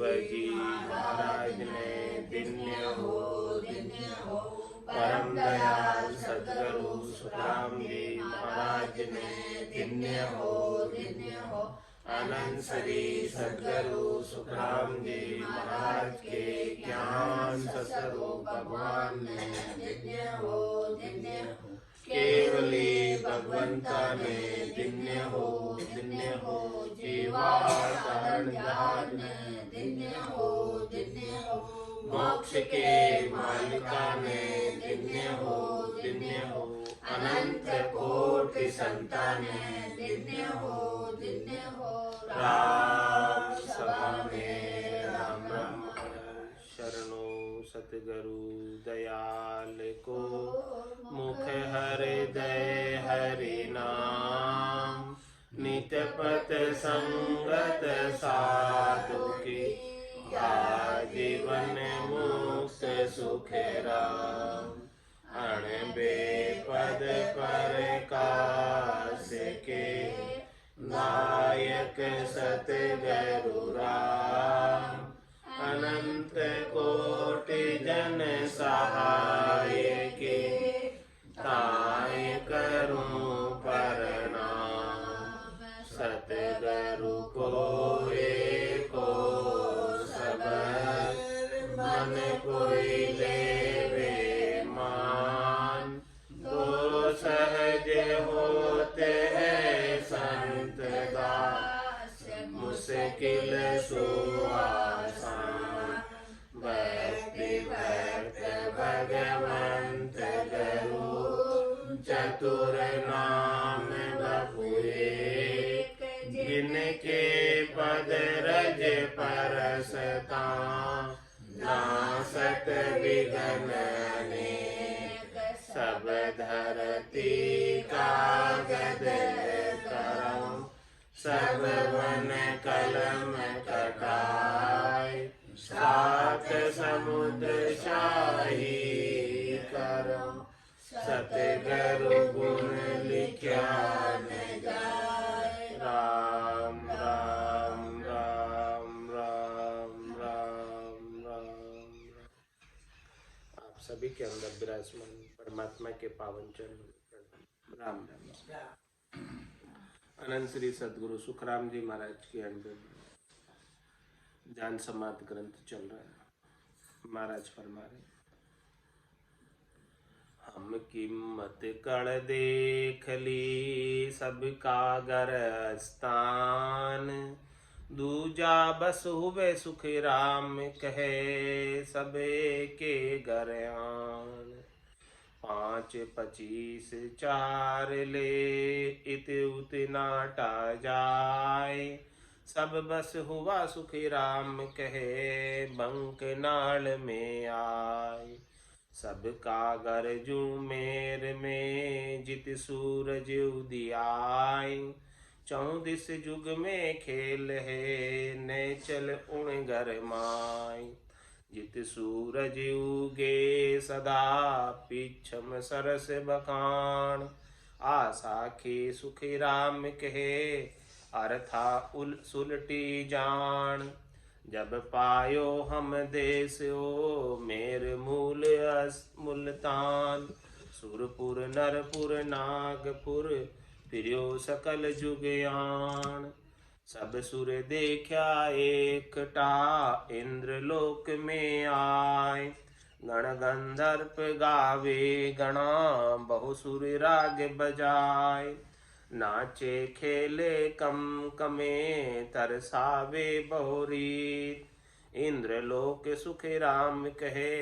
देव जी महाराज ने धन्य हो। परम दयाल सद्गुरु सुखराम जी महाराज ने धन्य हो। अनंत श्री सद्गुरु सुखराम जी महाराज के ज्ञान स्वरूप भगवान ने धन्य हो। केवली भगवंता ने धन्य हो। जीवावतारण जहाज ने धन्य हो। मोक्ष के मालिका ने धन्य हो। अनंत कोटि संताने धन्य हो। राम सभा में राम राम शरणो सतगुरु दयाल को मुख हृदय हरि नाम नित्य पथ संगत साधु की जीवन मुक्त सुख राम अण बेपद प्रकाश के नायक सतगुरु राम अनंत कोटि जन सहाय के ताय करूं प्रणाम सतगुरु को एको सब मन कोई लेवे मान दो सहज होते हैं संत दास मुश्किल सुआसान भक्ति भक्त भगवंत गुरु चतुर नाम बपुए जिनके पद रज परसता नासत विघ्न अनेक सब धरती कागद करम सब वन कलम कटाय सात समुद्र शाही करम सतगुरु गुण लिख्या न जाय राम राम राम राम राम राम। आप सभी के अंदर विराजमान परमात्मा के पावन चरण राम राम। अनंत श्री सद्गुरु सुखराम जी महाराज के अंदर ज्ञान समाधि ग्रंथ चल रहा है। महाराज फरमा रहे हम कीमत कड़ देख ली सबका गर स्थान दूजा बस हुए सुख राम कहे सबे के घर आन 5 25 4 ले इत उत नाटा जाय सब बस हुआ सुख राम कहे बंक नाल में आय सब कागर जू मेर में जित सूरज उदियाय 34 जुग में खेल है ने चल उण घर माय जित सूरज उगे सदा पीछम सरस बखान आसाखी सुख राम कहे अर्था सुलटी जान जब पायो हम देश ओ मेर मूल मुल्तान सुरपुर नरपुर नागपुर फिर्यो सकल जुगयान सब सुर देखा एकटा इंद्र लोक में आय गण गंधर्प गावे गणा बहु सुर राग बजाय नाचे खेले कम कमे तरसावे बहुरीत इंद्र लोक सुख राम कहे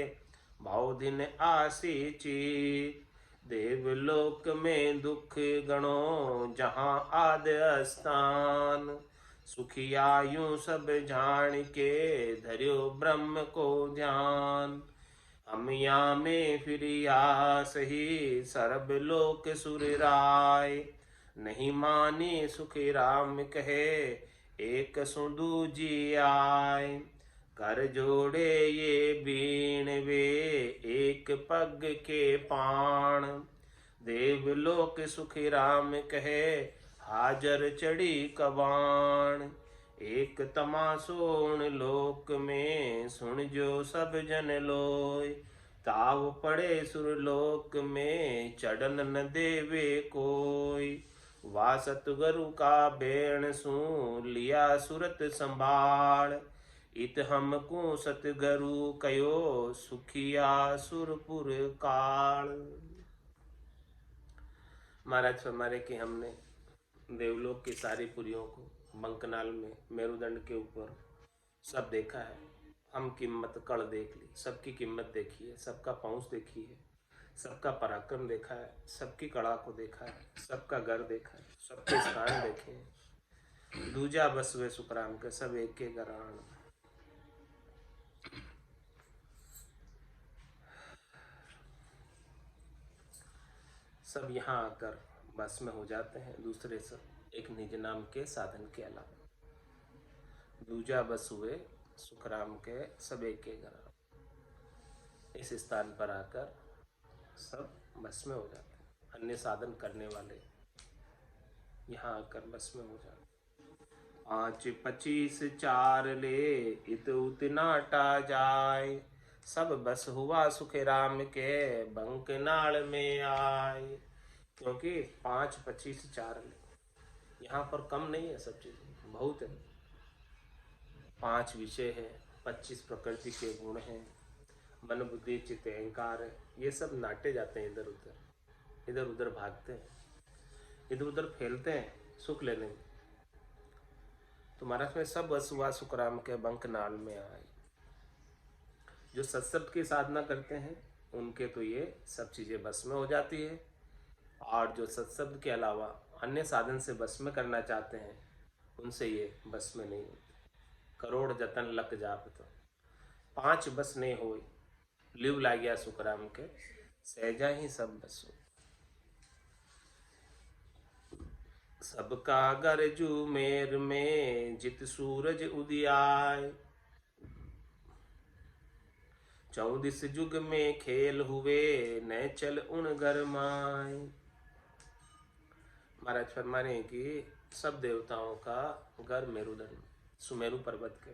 भाव दिन आसी चीत देवलोक में दुख गणो जहाँ आद स्थान सुखिया यूं सब जान के धर्यो ब्रह्म को ध्यान हम यहाँ में फिरिया सही सर्ब लोक सुर राय नहीं माने सुख राम कहे एक सुंदू जी आय कर जोड़े ये बीण वे एक पग के पाण देवलोक सुख राम कहे हाजर चढ़ी कबाण एक तमासो उन लोक में, सुन जो सब जन लोय। ताव पड़े सुरलोक में, चढ़न न देवे कोय। वा सतगुरु का बेण सू, लिया सुरत संभाल। इत हमको सतगुरु कयो, सुखिया सुरपुर काल। महाराज फरमारे कि हमने देवलोक की सारी पुरियों को बंकनाल में मेरुदंड के ऊपर सब देखा है। हम कीमत कड़ देख ली, सबकी कीमत देखी है, सबका पहुंच देखी है, सबका पराक्रम देखा है, सबकी कड़ा को देखा है, सबका घर देखा है, सबके स्थान देखे हैं। दूजा बसवे सुखराम के सब एक के गरान। सब यहाँ आकर बस में हो जाते हैं, दूसरे सब एक निज नाम के साधन के अलावा। दूजा बस हुए सुखराम के सब एक के गरान। इस स्थान पर आकर सब बस में हो जाते हैं। अन्य साधन करने वाले यहाँ आकर बस में हो जाते। 5 25 4 ले, इत उतना टा जाए। सब बस हुआ सुख राम के, बंक नाल में आए। क्योंकि 5 25 4 ले, यहाँ पर कम नहीं है, सब चीजें बहुत है। 5 विषय है, 25 प्रकृति के गुण हैं, मन बुद्धि चित्त अहंकार है। ये सब नाटे जाते हैं, इधर उधर इधर उधर भागते हैं, इधर उधर फैलते हैं सुख लेने में। तो महाराज में सब बस हुआ सुखराम के, बंक नाल में आए। जो सत्संग की साधना करते हैं उनके तो ये सब चीजें बस में हो जाती है, और जो सत्संग के अलावा अन्य साधन से बस में करना चाहते हैं उनसे ये बस में नहीं होती। करोड़ जतन लग जाप तो 5 बस नहीं होई। लिव ला गया सुखराम के, सहजा ही सब बस हो। सबका गरजू मेर में, जित सूरज उदियाय। 34 जुग में खेल हुए, न चल उन गरमाय। महाराज फरमाने कि सब देवताओं का घर मेरुदंड सुमेरु पर्वत के,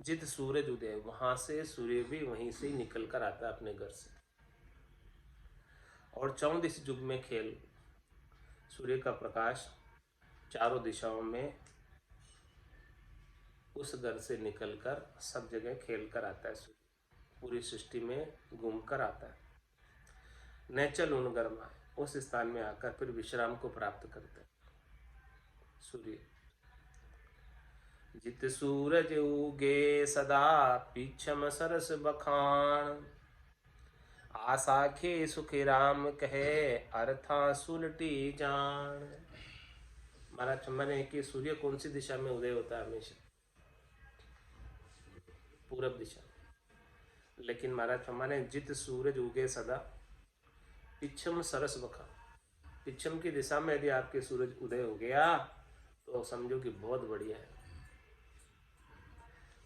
जित सूरज उदय, वहां से सूर्य भी वहीं से निकल कर आता है अपने घर से। और 34 युग में खेल, सूर्य का प्रकाश चारों दिशाओं में उस घर से निकलकर सब जगह खेल कर आता है। सूर्य पूरी सृष्टि में घूम कर आता है। नेचल उन गर्मा, उस स्थान में आकर फिर विश्राम को प्राप्त करते हैं सूर्य। जित सूरज उगे सदा, पीछम सरस बखान। आसाखे सुख राम कहे, अर्था सुलटी जान। महाराज मैंने कि सूर्य कौन सी दिशा में उदय होता है? हमेशा पूरब दिशा। लेकिन महाराज फरमाने जित सूरज उगे सदा, पिछम सरस बखा। पिछम की दिशा में यदि आपके सूरज उदय हो गया तो समझो कि बहुत बढ़िया है।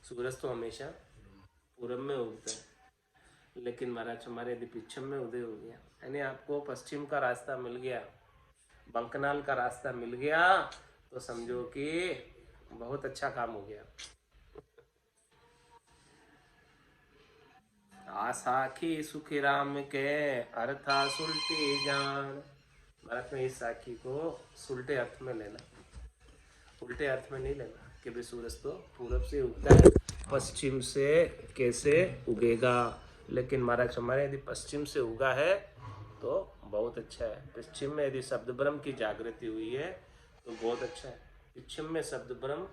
सूरज तो हमेशा पूरब में उगता है, लेकिन महाराज हमारे यदि पिछम में उदय हो गया, यानी आपको पश्चिम का रास्ता मिल गया, बंकनाल का रास्ता मिल गया, तो समझो कि बहुत अच्छा काम हो गया। आसाखी सुखी राम के, अर्था सुलटी जान। भारत में इस साखी को सुलटे अर्थ में लेना, उल्टे अर्थ में नहीं लेना कि भाई सूरज तो पूरब से उगता है, पश्चिम से कैसे उगेगा। लेकिन महाराज हमारे यदि पश्चिम से उगा है तो बहुत अच्छा है। पश्चिम में यदि शब्द ब्रह्म की जागृति हुई है तो बहुत अच्छा है। पश्चिम में शब्द ब्रह्म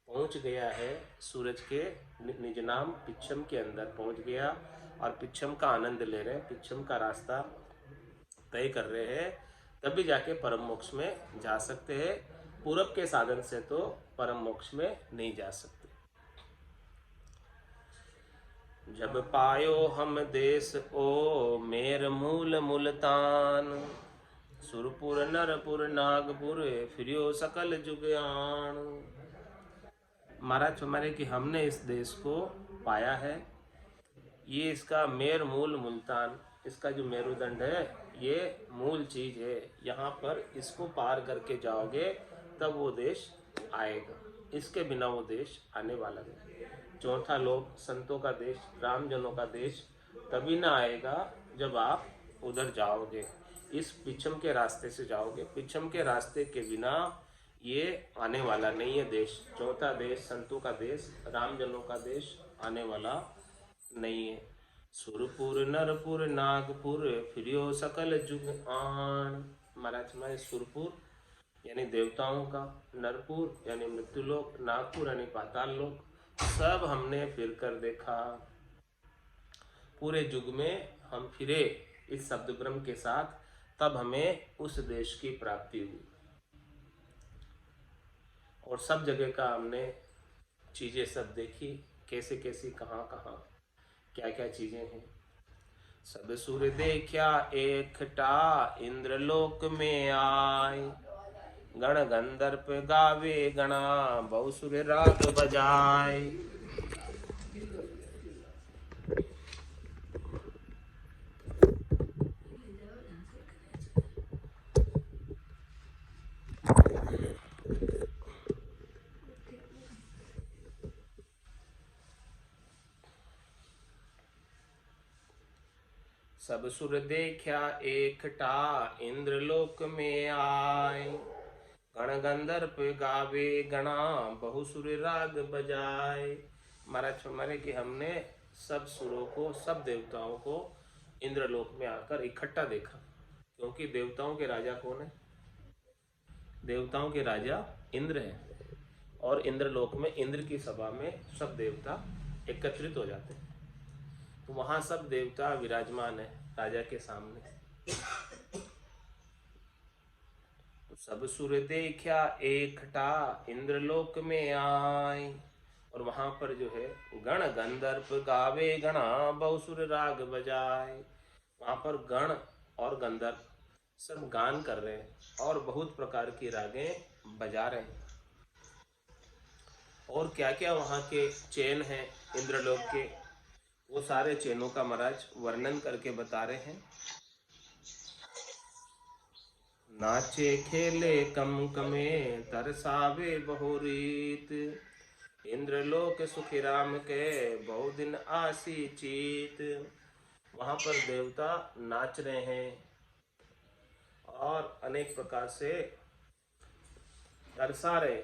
पहुंच गया है, सूरज के निज नाम पिछम के अंदर पहुंच गया और पिछम का आनंद ले रहे हैं, पिछम का रास्ता तय कर रहे हैं, तभी जाके परम मोक्ष में जा सकते हैं। पूरब के साधन से तो परम मोक्ष में नहीं जा सकते। जब पायो हम देश ओ, मेर मूल मुल्तान। सुरपुर नरपुर नागपुर, फिरियो सकल जुगयान। महाराज हमारे कि हमने इस देश को पाया है, ये इसका मेर मूल मुल्तान, इसका जो मेरुदंड है ये मूल चीज है। यहाँ पर इसको पार करके जाओगे तब वो देश आएगा। इसके बिना वो देश आने वाला नहीं। चौथा लोक संतों का देश, रामजनों का देश तभी ना आएगा जब आप उधर जाओगे, इस पिछम के रास्ते से जाओगे। पिछम के रास्ते के बिना ये आने वाला नहीं है देश। चौथा देश संतों का देश, रामजनों का देश आने वाला नहीं है। सुरपुर नरपुर नागपुर फिरियो सकल जुग आन। महाराज में सुरपुर यानी देवताओं का, नरपुर यानी मृत्युलोक, नागपुर यानी पाताल लोक, सब हमने फिर कर देखा। पूरे युग में हम फिरे इस शब्द ब्रह्म के साथ, तब हमें उस देश की प्राप्ति हुई। और सब जगह का हमने चीजें सब देखी, कैसे कैसी, कहाँ कहाँ क्या क्या चीजें हैं। सब सुर देखा एकटा इंद्रलोक में आए, गण गंधर्प गावे गणा बहुसुर राग बजाए। सब सुर देखा एकटा इंद्रलोक में आए, गण गंधर्प गावे गणा बहुसुर राग बजाए। महाराज फरमाने कि हमने सब सुरों को, सब देवताओं को इंद्रलोक में आकर इकट्ठा देखा। क्योंकि देवताओं के राजा कौन है? देवताओं के राजा इंद्र है, और इंद्रलोक में इंद्र की सभा में सब देवता एकत्रित हो जाते हैं। तो वहां सब देवता विराजमान है राजा के सामने। तो सब सुर देखा एकटा इंद्रलोक में आए, और वहां पर जो है गण गंधर्प गावे गणा बहुसुर राग बजाए। वहां पर गण और गंधर्व सब गान कर रहे हैं और बहुत प्रकार की रागें बजा रहे हैं। और क्या क्या वहां के चैन हैं इंद्रलोक के, वो सारे चैनों का महाराज वर्णन करके बता रहे हैं। नाचे खेले कम कमे तरसावे बहुरीत, इंद्रलोक सुखी राम के बहु दिन आसी चीत। वहां पर देवता नाच रहे हैं और अनेक प्रकार से तरसा रहे।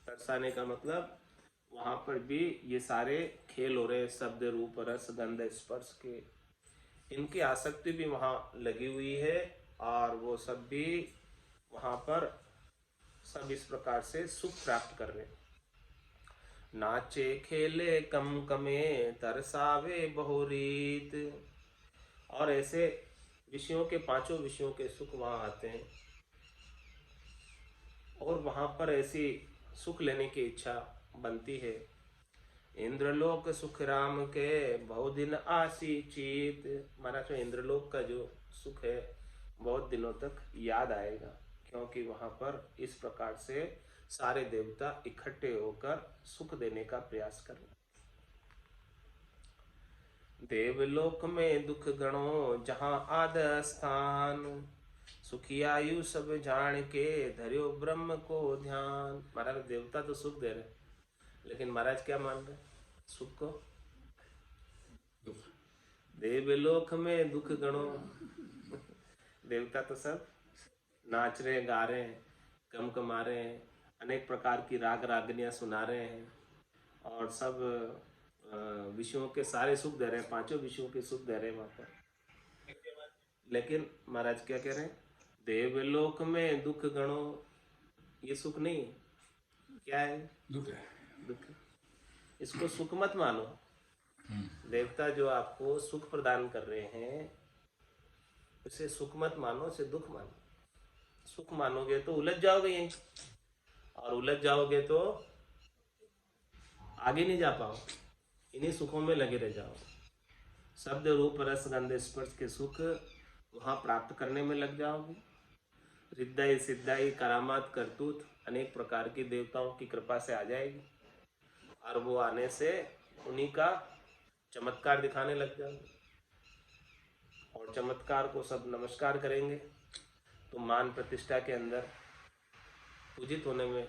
तरसाने का मतलब वहां पर भी ये सारे खेल हो रहे, शब्द रूप रस गंध स्पर्श के, इनकी आसक्ति भी वहां लगी हुई है, और वो सब भी वहां पर सब इस प्रकार से सुख प्राप्त कर रहे। नाचे खेले कम कमे तरसावे बहुरीत, और ऐसे विषयों के, पांचों विषयों के सुख वहां आते हैं, और वहां पर ऐसी सुख लेने की इच्छा बनती है। इंद्रलोक सुख राम के बहुत दिन आसी चीत। महाराज इंद्रलोक का जो सुख है बहुत दिनों तक याद आएगा, क्योंकि वहां पर इस प्रकार से सारे देवता इकट्ठे होकर सुख देने का प्रयास कर रहे। देवलोक में दुख गणों जहां आद स्थान, सुखी आयु सब जान के धर्यो ब्रह्म को ध्यान। महाराज देवता तो सुख दे रहे, लेकिन महाराज क्या मान रहे? सुख को देवलोक में दुख गणों। देवता तो सब नाच रहे, गा रहे हैं, कम कमा रहे हैं, अनेक प्रकार की राग रागनियां सुना रहे हैं, और सब विषयों के सारे सुख दे रहे हैं, पांचों विषयों के सुख दे रहे हैं वहां पर। लेकिन महाराज क्या कह रहे हैं? देवलोक में दुख गणों, ये सुख नहीं है। क्या है? दुख है। दुख। इसको सुख मत मानो। देवता जो आपको सुख प्रदान कर रहे हैं, उसे सुख मत मानो, उसे दुख मानो। सुख मानोगे तो उलझ जाओगे यहीं, और उलझ जाओगे तो आगे नहीं जा पाओ, इन्हीं सुखों में लगे रह जाओ। शब्द रूप रस गंध स्पर्श के सुख वहां प्राप्त करने में लग जाओगे। रिद्धाई सिद्धाई करामात करतूत अनेक प्रकार की देवताओं की कृपा से आ जाएगी, और वो आने से उन्हीं का चमत्कार दिखाने लग जाओगे, और चमत्कार को सब नमस्कार करेंगे, तो मान प्रतिष्ठा के अंदर पूजित होने में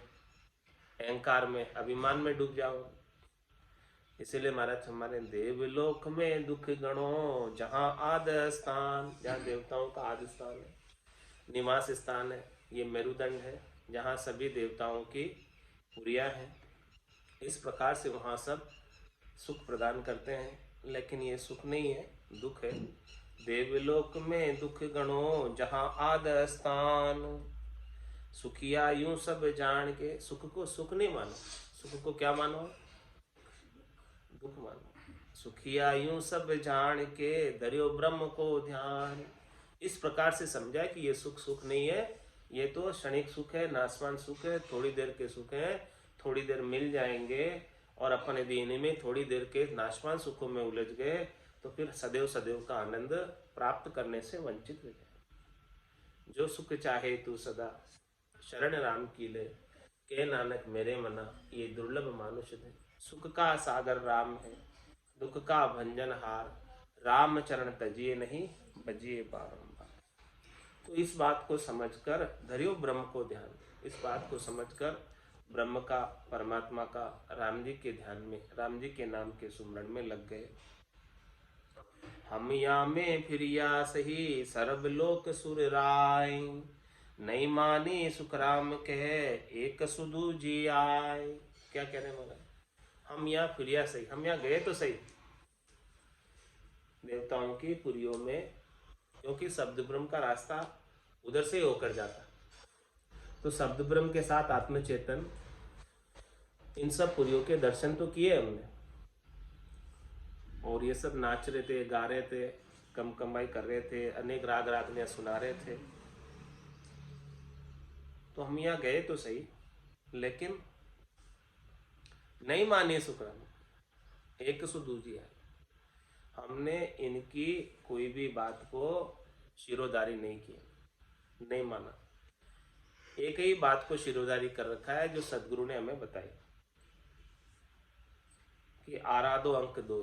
अहंकार में, अभिमान में डूब जाओगे। इसीलिए महाराज हमारे देवलोक में दुख गणों जहाँ आद स्थान, जहाँ देवताओं का आदि स्थान है, निवास स्थान है, ये मेरुदंड है जहाँ सभी देवताओं की पुरिया है। इस प्रकार से वहाँ सब सुख प्रदान करते हैं, लेकिन ये सुख नहीं है, दुख है। देवलोक में दुख गणों जहाँ आद स्थान, सुखिया यूं सब जान के। सुख को सुख नहीं मानो, सुख को क्या मानो? दुख मानो। सुखिया यूं सब जान के धर्यो ब्रह्म को ध्यान। इस प्रकार से समझा कि ये सुख सुख नहीं है, ये तो क्षणिक सुख है, नाशवान सुख है, थोड़ी देर के सुख है, थोड़ी देर मिल जाएंगे और अपन यदि इन्हीं में थोड़ी देर के नाशवान सुखों में उलझ गए तो फिर सदैव सदैव का आनंद प्राप्त करने से वंचित हो जाए। जो सुख चाहे तू सदा शरण राम की ले, के नानक मेरे मना ये दुर्लभ मानुष है। सुख का सागर राम है, दुख का भंजन हार, राम चरण तजिए नहीं बजिए बारंबार। तो इस बात को समझकर धरियो ब्रह्म को ध्यान, इस बात को समझकर ब्रह्म का, परमात्मा का, राम जी के ध्यान में, राम जी के नाम के सुमरण में लग गए। हम या में फिर या सही सर्व लोक सुर राय, नहीं मानी सुख राम कहे एक सुधु जी आए। क्या कह रहे हैं महाराज? हम यहाँ फिर या सही, हम यहाँ गए तो सही देवताओं की पुरियों में, क्योंकि शब्द ब्रह्म का रास्ता उधर से होकर जाता। तो शब्द ब्रह्म के साथ आत्मचेतन, इन सब पुरियों के दर्शन तो किए हमने, और ये सब नाच रहे थे, गा रहे थे, कम कमाई कर रहे थे, अनेक राग रागनियां सुना रहे थे। तो हम यहाँ गए तो सही, लेकिन नहीं मानिए सुखराम, एक सुदूजी है। हमने इनकी कोई भी बात को शिरोधारी नहीं की, नहीं माना। एक ही बात को शिरोधारी कर रखा है जो सदगुरु ने हमें बताई कि आराधो अंक 2,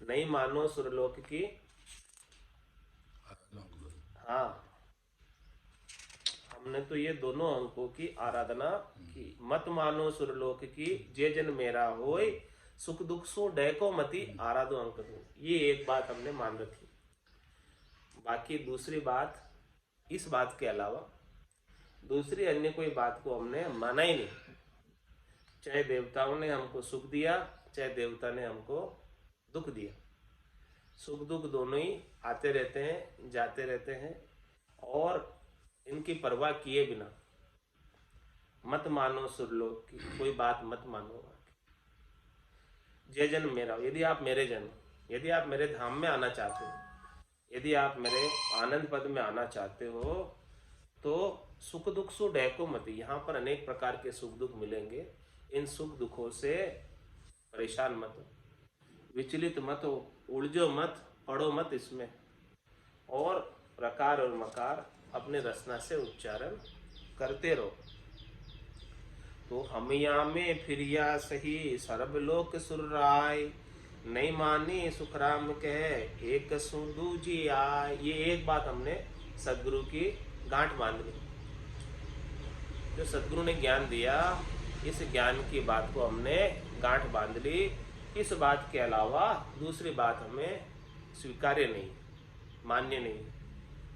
नहीं मानो सुरलोक की। हाँ, हमने तो ये दोनों अंकों की आराधना की। मत मानो सुरलोक की, जे जन मेरा होय, सुख दुख सो डैको मति आराधो अंक 2। ये एक बात हमने मान रखी। बाकी दूसरी बात, इस बात के अलावा दूसरी अन्य कोई बात को हमने माना ही नहीं। चाहे देवताओं ने हमको सुख दिया, चाहे देवता ने हमको दुख दिया, सुख दुख दोनों ही आते रहते हैं, जाते रहते हैं, और इनकी परवाह किए बिना मत मानो सुरलोक की, कोई बात मत मानो। जय जन मेरा, यदि आप मेरे जन, यदि आप मेरे धाम में आना चाहते हो, यदि आप मेरे आनंद पद में आना चाहते हो, तो सुख दुख सु डैको मत। यहाँ पर अनेक प्रकार के सुख दुख मिलेंगे, इन सुख दुखों से परेशान मत हो, विचलित मत हो, उलझो मत, पढ़ो मत इसमें, और प्रकार और मकार अपने रचना से उच्चारण करते रहो। तो हम या में फिर या सही सर्वलोक सुर राय, नहीं मानी सुख राम कहे एक सुधु जी आए। ये एक बात हमने सदगुरु की गांठ बांध ली। जो सदगुरु ने ज्ञान दिया, इस ज्ञान की बात को हमने गांठ बांध ली। इस बात के अलावा दूसरी बात हमें स्वीकार्य नहीं, मान्य नहीं,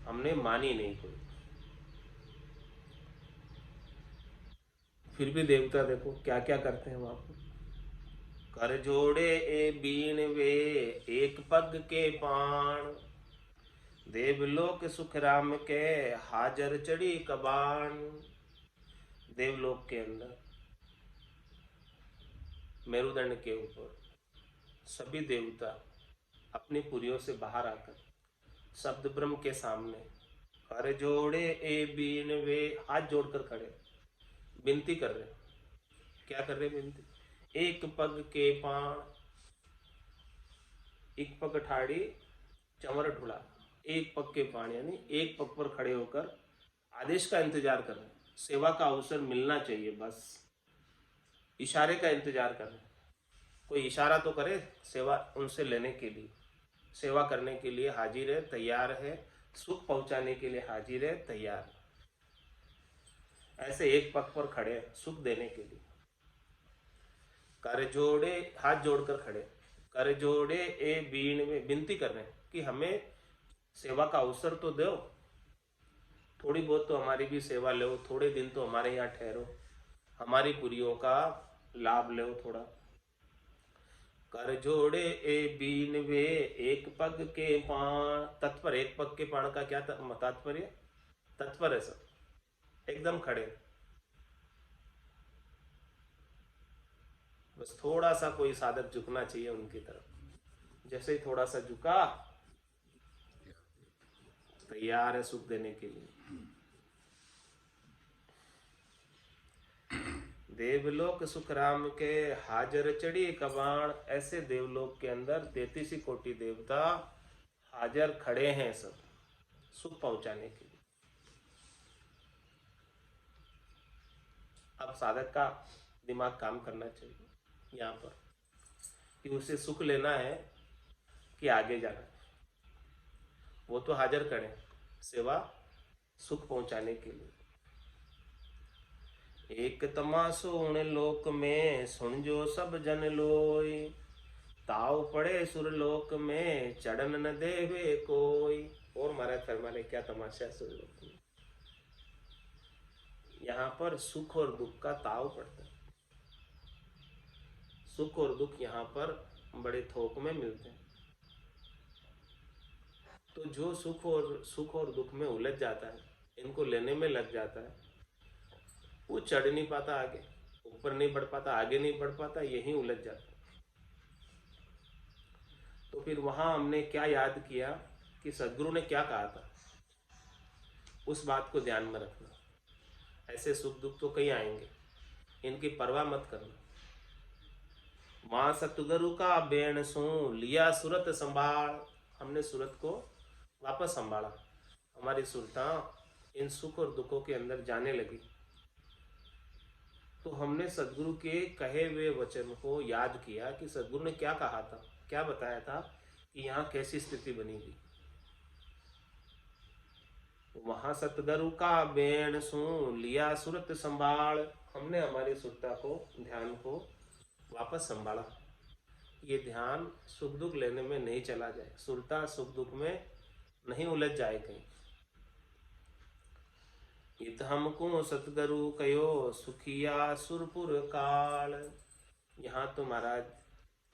हमने मानी नहीं कोई। फिर भी देवता देखो क्या क्या करते हैं वहां पर। कर जोड़े ए बीन वे एक पग के पाण, देवलोक सुख राम के हाजर चढ़ी कबान। देवलोक के अंदर मेरुदंड के ऊपर सभी देवता अपनी पुरियों से बाहर आकर शब्द ब्रह्म के सामने कर जोड़े ए बीन वे, हाथ जोड़कर खड़े विनती कर रहे। क्या कर रहे विनती? एक पग के पाण, एक पग ठाड़ी चंवर ढूला, एक पग के पाण यानी एक पग पर खड़े होकर आदेश का इंतजार कर रहे। सेवा का अवसर मिलना चाहिए, बस इशारे का इंतजार कर रहे। कोई इशारा तो करे सेवा उनसे लेने के लिए, सेवा करने के लिए हाजिर है, तैयार है, सुख पहुंचाने के लिए हाजिर है, तैयार है। ऐसे एक पग पर खड़े हैं सुख देने के लिए। कर जोड़े, हाथ जोड़कर खड़े, कर जोड़े ए बीन में विनती कर रहे हैं कि हमें सेवा का अवसर तो दो, थोड़ी बहुत तो हमारी भी सेवा लो, थोड़े दिन तो हमारे यहाँ ठहरो, हमारी पुरियों का लाभ लो थोड़ा। कर जोड़े ए बीन वे एक पग के पाण, तत्पर, एक पग के पाण का क्या तात्पर्य? तत्पर है सब, एकदम खड़े, बस थोड़ा सा कोई साधक झुकना चाहिए उनकी तरफ। जैसे ही थोड़ा सा झुका, तैयार है सुख देने के लिए। देवलोक सुख राम के हाजर चढ़ी कबाण, ऐसे देवलोक के अंदर 33 कोटि देवता हाजर खड़े हैं सब सुख पहुंचाने के लिए। अब साधक का दिमाग काम करना चाहिए यहाँ पर कि उसे सुख लेना है कि आगे जाना है। वो तो हाजर खड़े सेवा सुख पहुंचाने के लिए। एक तमाशो उन लोक में सुन जो सब जन लोई, ताव पड़े सुरलोक में चढ़न न देवे कोई। और महाराज फरमाने क्या तमाशा है सुरलोक में, यहाँ पर सुख और दुख का ताव पड़ता है। सुख और दुख यहाँ पर बड़े थोक में मिलते हैं। तो जो सुख और दुख में उलझ जाता है, इनको लेने में लग जाता है, वो चढ़ नहीं पाता आगे, ऊपर नहीं बढ़ पाता, आगे नहीं बढ़ पाता, यही उलझ जाता। तो फिर वहां हमने क्या याद किया कि सदगुरु ने क्या कहा था, उस बात को ध्यान में रखना। ऐसे सुख दुख तो कहीं आएंगे, इनकी परवाह मत करना। वहां सतगुरु का बेण सू लिया सूरत संभाल, हमने सूरत को वापस संभाला। हमारी सुरता इन सुख और दुखों के अंदर जाने लगी। तो हमने सदगुरु के कहे हुए वचन को याद किया कि सदगुरु ने क्या कहा था, क्या बताया था कि यहाँ कैसी स्थिति बनेगी। वहां सतगुरु का बेण सू लिया सुरत संभाल, हमने हमारी सुरता को, ध्यान को वापस संभाला। ये ध्यान सुख दुख लेने में नहीं चला जाए, सुरता सुख दुख में नहीं उलझ जाए कहीं। इत हमको सतगुरु कयो सुखिया सुरपुर काल। यहाँ तो महाराज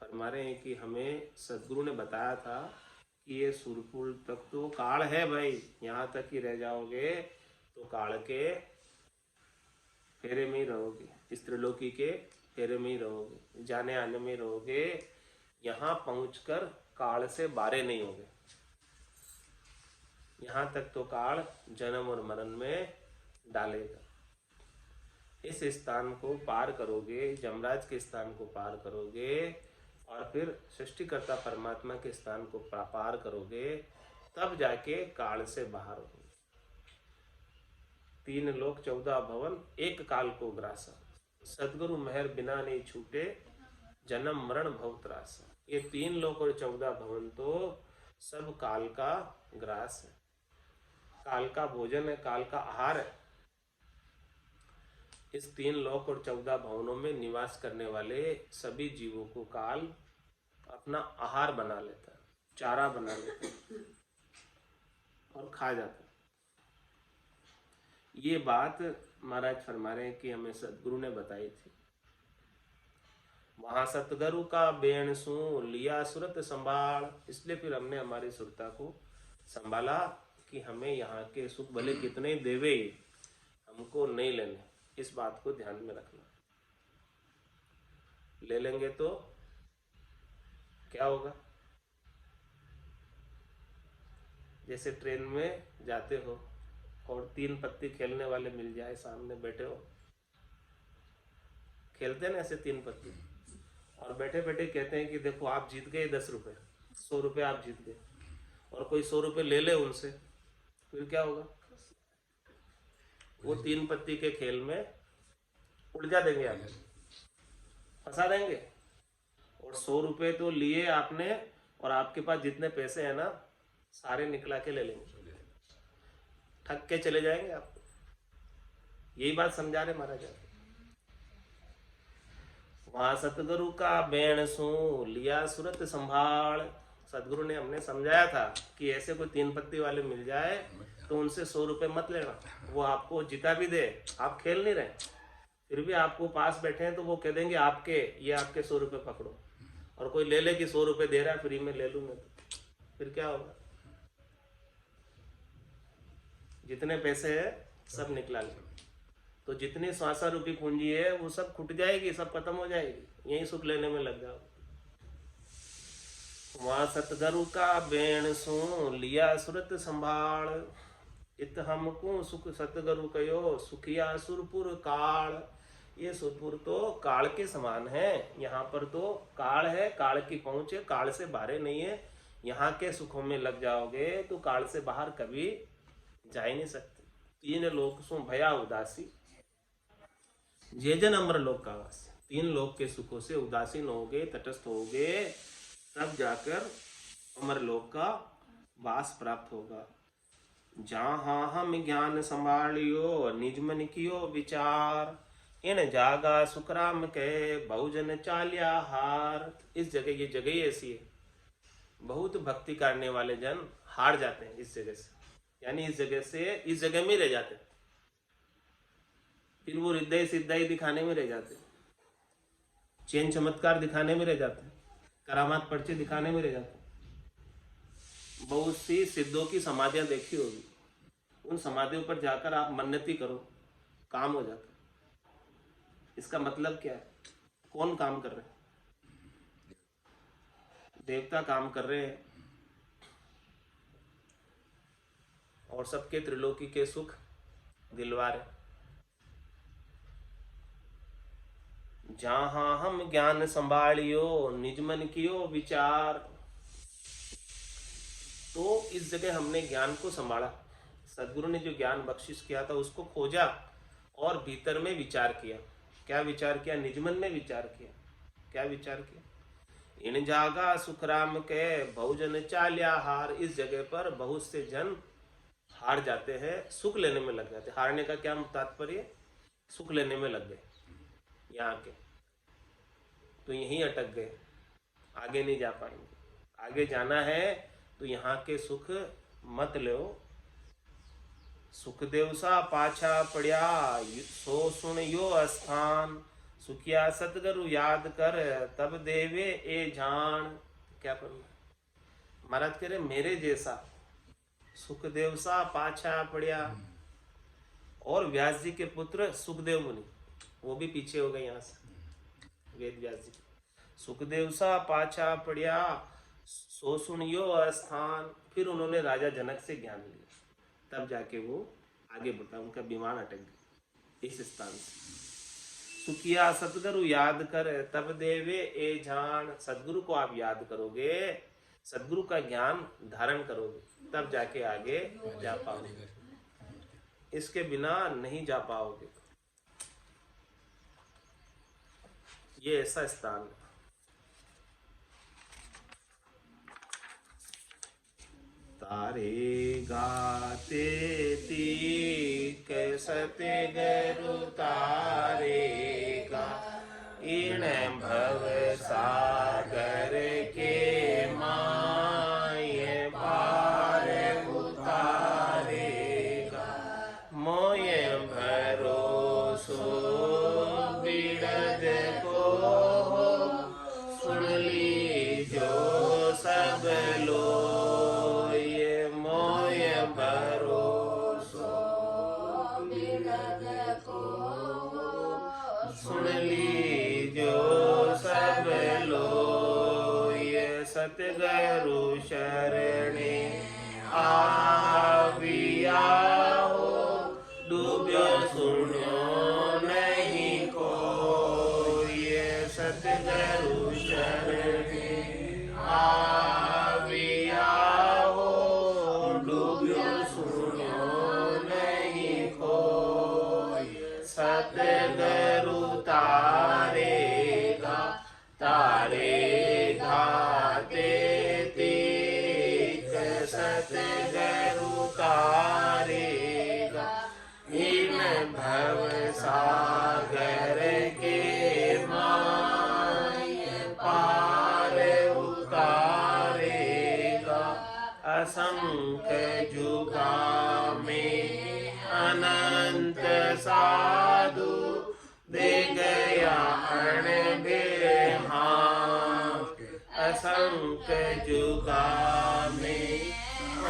फरमा रहे हैं कि हमें सतगुरु ने बताया था कि ये सुरपुर तक तो काल है भाई, यहाँ तक ही रह जाओगे तो काल के फेरे में ही रहोगे, इस त्रिलोकी के फेरे में ही रहोगे, जाने आने में रहोगे। यहाँ पहुंचकर काल से बारे नहीं होगे। यहाँ तक तो काल जन्म और मरण में डालेगा। इस स्थान को पार करोगे, जमराज के स्थान को पार करोगे और फिर सृष्टिकर्ता परमात्मा के स्थान को पार करोगे, तब जाके काल से बाहर होगे। 3 लोक 14 भवन एक काल को ग्रासा, सदगुरु मेहर बिना नहीं छूटे जन्म मरण भव त्रासा। ये 3 लोक और 14 भवन तो सब काल का ग्रास है, काल का भोजन है, काल का आहार है। इस 3 लोक और 14 भवनों में निवास करने वाले सभी जीवों को काल अपना आहार बना लेता है, चारा बना लेता है और खा जाता है। ये बात महाराज फरमा रहे हैं कि हमें सदगुरु ने बताई थी। वहां सतगुरु का बेण सू लिया सुरत संभाल, इसलिए फिर हमने हमारी सुरता को संभाला कि हमें यहाँ के सुख भले कितने देवे, हमको नहीं लेने। इस बात को ध्यान में रखना। ले लेंगे तो क्या होगा? जैसे ट्रेन में जाते हो और 3 पत्ती खेलने वाले मिल जाए, सामने बैठे हो, खेलते ना ऐसे 3 पत्ती, और बैठे बैठे कहते हैं कि देखो आप जीत गए 10 रुपए, 100 रुपए आप जीत गए, और कोई 100 रुपए ले ले उनसे, फिर क्या होगा? वो 3 पत्ती के खेल में उलझा देंगे, आप फंसा देंगे। और 100 रुपए तो लिए आपने और आपके पास जितने पैसे हैं ना सारे निकला के ले लेंगे, ठग के चले जाएंगे आप। यही बात समझा रहे महाराज। वहां सतगुरु का बेण सू लिया सूरत संभाल। सदगुरु ने हमने समझाया था कि ऐसे कोई 3 पत्ती वाले मिल जाए तो उनसे 100 रुपए मत लेना। वो आपको जिता भी दे, आप खेल नहीं रहे, फिर भी आपको पास बैठे हैं तो वो कह देंगे आपके, ये आपके 100 रुपए पकड़ो। और कोई ले ले कि 100 रुपए दे रहा है फ्री में ले लूँ मैं, तो फिर क्या होगा? जितने पैसे है सब निकला ले। तो जितनी श्वासा रूपी पूंजी है वो सब खुट जाएगी, सब खत्म हो जाएगी, यही सुख लेने में लग जाओ। वहां सतगुरु का बेण सू लिया सुरत संभाल। इत हमको सुख सतगुरु कयो सुखिया सुरपुर काल। ये सुरपुर तो काल के समान है। यहाँ पर तो काल है, काल की पहुंच है, काल से बाहर नहीं है। यहाँ के सुखों में लग जाओगे तो काल से बाहर कभी जा ही नहीं सकते। 3 लोक सु भया उदासी जे जन अमर लोक का वास। 3 लोक के सुखों से उदासीन होगे, तटस्थ होगे, तब जाकर अमर लोक का वास प्राप्त होगा। जहाँ हम ज्ञान संभालियो निज मन कियो विचार। इन जागा सुखराम के बहुजन चालिया हार। इस जगह, ये जगह ही ऐसी है, बहुत भक्ति करने वाले जन हार जाते हैं इस जगह से, यानी इस जगह से, इस जगह में रह जाते हैं। फिर वो हृदय सिद्धाई दिखाने में रह जाते हैं, चैन चमत्कार दिखाने में रह जाते हैं, करामात पर्चे दिखाने में रह जाते हैं। बहुत सी सिद्धों की समाधियां देखी होगी, उन समाधियों पर जाकर आप मन्नती करो, काम हो जाता है। इसका मतलब क्या है? कौन काम कर रहे हैं? देवता काम कर रहे हैं, और सबके त्रिलोकी के सुख दिलवा रहे। जहां हम ज्ञान संभालियो निज मन कियो विचार। तो इस जगह हमने ज्ञान को संभाला, सदगुरु ने जो ज्ञान बख्शिश किया था उसको खोजा और भीतर में विचार किया। क्या विचार किया? निज मन में विचार किया। क्या विचार किया? इन जागा सुखराम के बहुजन चालिया हार। इस जगह पर बहुत से जन हार जाते हैं, सुख लेने में लग जाते हैं। हारने का क्या तात्पर्य? सुख लेने में लग गए यहाँ के, तो यहीं अटक गए, आगे नहीं जा पाएंगे। आगे जाना है तो यहाँ के सुख मत लो। सुखदेव सा पाछा पड़िया सो सुन यो स्थान। सुखिया सतगुरु याद कर तब देवे ए जान। क्या पढ़ना? महाराज कह रहे मेरे जैसा सुखदेव सा पाछा पड़िया। और व्यास जी के पुत्र सुखदेव मुनि, वो भी पीछे हो गए यहाँ से, वेद व्यास जी। सुखदेव सा पाछा पड़िया सो सुनियो स्थान। फिर उन्होंने राजा जनक से ज्ञान लिया, तब जाके वो आगे बढ़ा, उनका विमान अटक गया इस स्थान से। सुखिया सतगुरु याद कर तब देवे ए जान। सदगुरु को आप याद करोगे, सदगुरु का ज्ञान धारण करोगे, तब जाके आगे जा पाओगे, इसके बिना नहीं जा पाओगे। ये ऐसा स्थान है। तारे गाते तीक सतगुरु तारे गा। इन भव सागर के माय पार उतारेगा। मोय भरोसो बिरद को सुन लीजो सब लोग। सुन लीजो सब लोग। सतगुरु शरणे आविया हो। डूब्यो सुनो नहीं कोई। सतगुरु शरणे आविया हो। डूब्यो सुनो नहीं कोई। सतगुरु तारेगा तारेगा तीक। सतगुरु तारेगा इन भव असंख्य जुगा में अनंत साधु दे गया अण बेहां। असंख्य जुगा में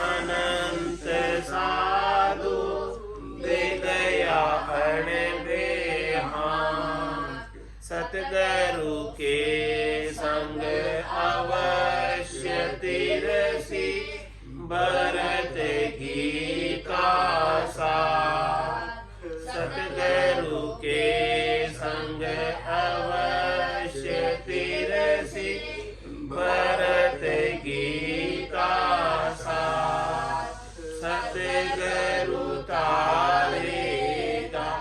अनंत साधु दे गया अण बेहां। सतगुरु के संग अवश्य तिरसी भरत गीता सार। सतगुरु के संग अवश्य तिरसी भरत गीता सार। सतगुरु तारेगा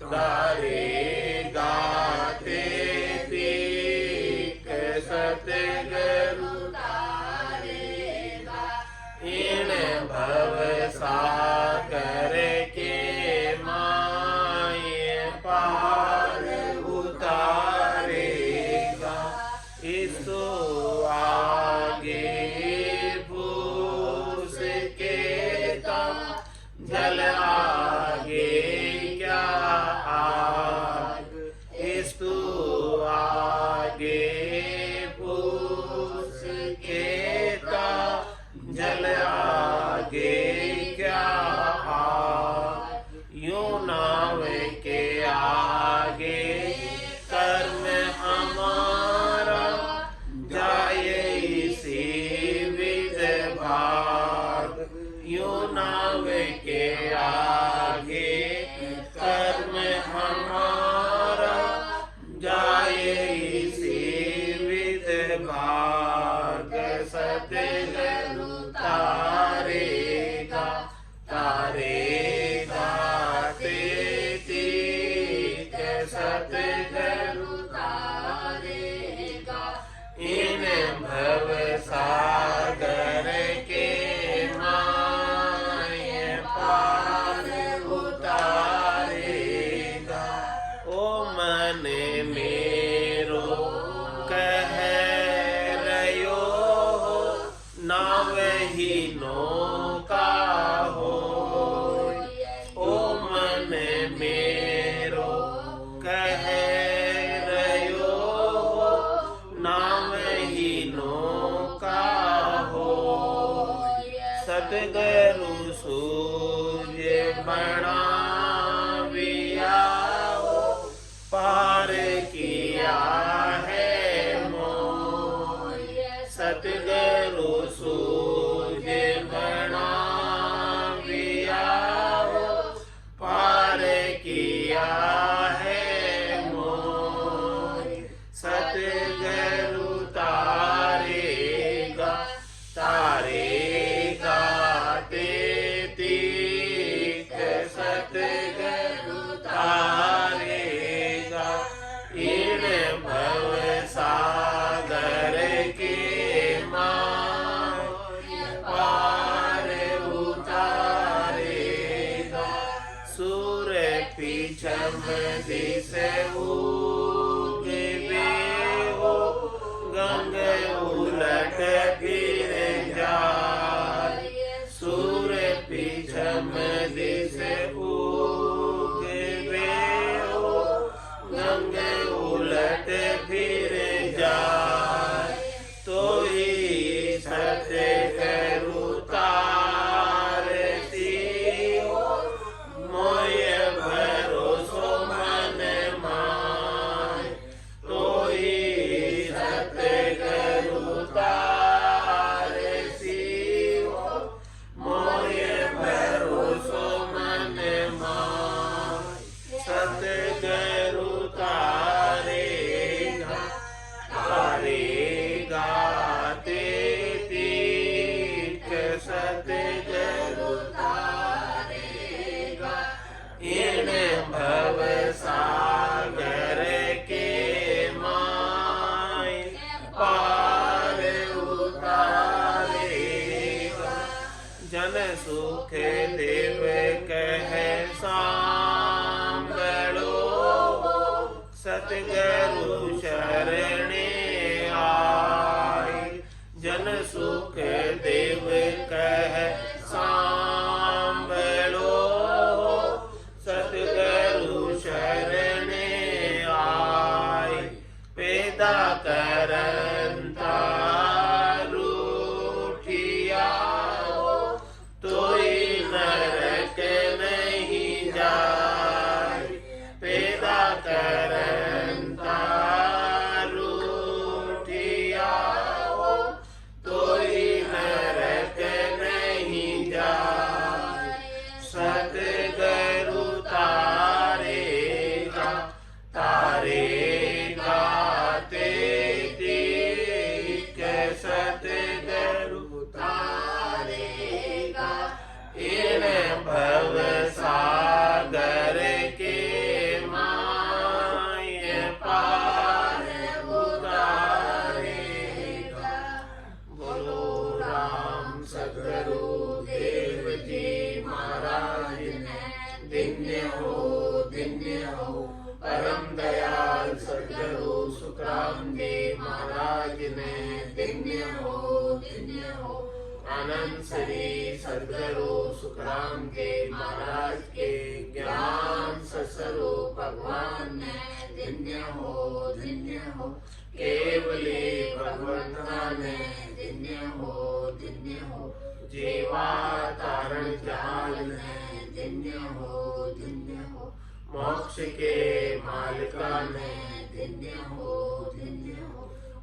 तारेगा तेती सतगुरु तारेगा इन भव सागर के माए पार उतारेगा। इसो आगे फूस के जल आगे क्या आग। इसो आगे फूस के जल आगे क्या आग। यूं नाव के आगे कर्म हमारा जाए इसी विद भाग। यूं नाव के आगे कर्म हमारा जाए इसी विद भाग। सतगुरु तारेगा तारेगा तेती सतगुरु तारेगा इन भव सागर के माए पार उतारेगा। ओ मन मेरो कह रयो नाव ही नौका हो। ओ मन मेरो कह रयो नाव ही नौका हो। सतगुरु सूर्य बनाविया पार किया है मोह। सतगुरु सूर्य बनाविया पार किया है मोह। सतगुरु तारेगा तारेगा तेती सतगुरु तारेगा इन भव सागर के माए पार उतारेगा। सूर पीछम दिस उगवे हो गंग उलट फिर जाए। सूर पीछम दिस उगवे हो गंग उलट फिर जाए। तो ही सतगुरु तारती हो मोय भरोसो मन माय। तो ही सतगुरु तारती हो मोय भरोसो मन माय। सतगुरु तारेगा तारेगा तेती सतगुरु तारेगा इन भव सागर के माए पार उतारेगा। जन सुख देव कह सांभलो सतगुरु शरणे आए। जन सुख देव कह पेदा करंता रूठिया हो तोई नरक नहीं जाय पेदा करंता रूठिया हो तोई नरक नहीं जाय सतगुरु तारेगा तारेगा तेरी सतगुरु तारेगा इन भव सागर के माय पार उतारेगा बोलो राम सतगुरु देव जी महाराज ने धन्य हो परम दयाल सतगुरु सुखराम जी महाराज ने धन्य हो आनंद श्री सतगुरु सुखराम जी महाराज के ज्ञान स्वरूप भगवान ने धन्य हो केवली भगवंता ने धन्य हो जीवा तारण जाल ने धन्य हो मोक्ष के मालिका ने धन्य हो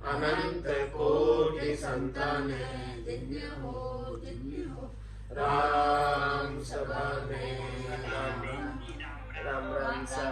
अनंत कोटि संतान धन्य हो राम सभा में राम सा